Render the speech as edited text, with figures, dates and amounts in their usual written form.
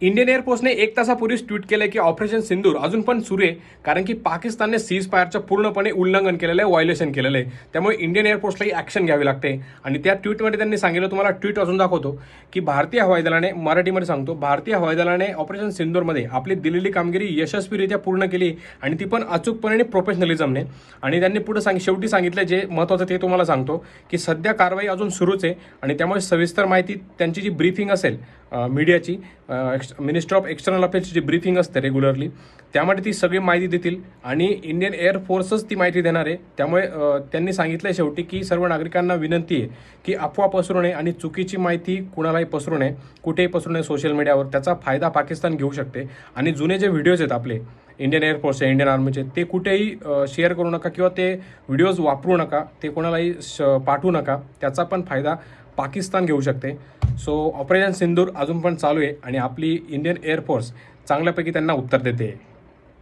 Indian एअरफोर्सने 1 तासापूर्वीच tweet केलंय की operation सिंदूर अजून पण सुरू आहे, कारण की पाकिस्तानने सीज फायरचं पूर्णपणे उल्लंघन केलेलं आहे, व्हायोलेशन केलेलं आहे. त्यामुळे इंडियन एअरफोर्सलाही ॲक्शन घ्यावी लागते. आणि त्या ट्विटमध्ये त्यांनी सांगितलं, तुम्हाला ट्विट अजून दाखवतो, की भारतीय हवाई दलाने, मराठीमध्ये सांगतो, भारतीय हवाई दलाने ऑपरेशन सिंदूरमध्ये आपली दिलेली कामगिरी यशस्वीरित्या पूर्ण केली आणि ती पण अचूकपणे आणि प्रोफेशनलिझमने. आणि त्यांनी पुढे शेवटी सांगितलं, जे महत्त्वाचं ते तुम्हाला सांगतो, की सध्या कारवाई अजून सुरूच आहे आणि त्यामुळे सविस्तर माहिती त्यांची जी ब्रीफिंग असेल मीडियाची, मिनिस्टर ऑफ एक्सटर्नल अफेअर्सची जी ब्रीफिंग असते रेग्युलरली, त्यामध्ये ती सगळी माहिती देतील आणि इंडियन एअरफोर्सच ती माहिती देणार आहे. त्यामुळे त्यांनी सांगितलं शेवटी, की सर्व नागरिकांना विनंती आहे की अफवा पसरू नये आणि चुकीची माहिती कुणालाही पसरू नये, कुठेही पसरू नये सोशल मीडियावर. त्याचा फायदा पाकिस्तान घेऊ शकते. आणि जुने जे व्हिडिओज आहेत आपले इंडियन एअरफोर्सचे, इंडियन आर्मीचे, ते कुठेही शेअर करू नका किंवा ते व्हिडिओज वापरू नका, ते कोणालाही पाठवू नका. त्याचा पण फायदा पाकिस्तान घेऊ शकते. सो ऑपरेशन सिंदूर अजून पण चालू आहे आणि आपली इंडियन एअरफोर्स चांगल्यापैकी त्यांना उत्तर देते.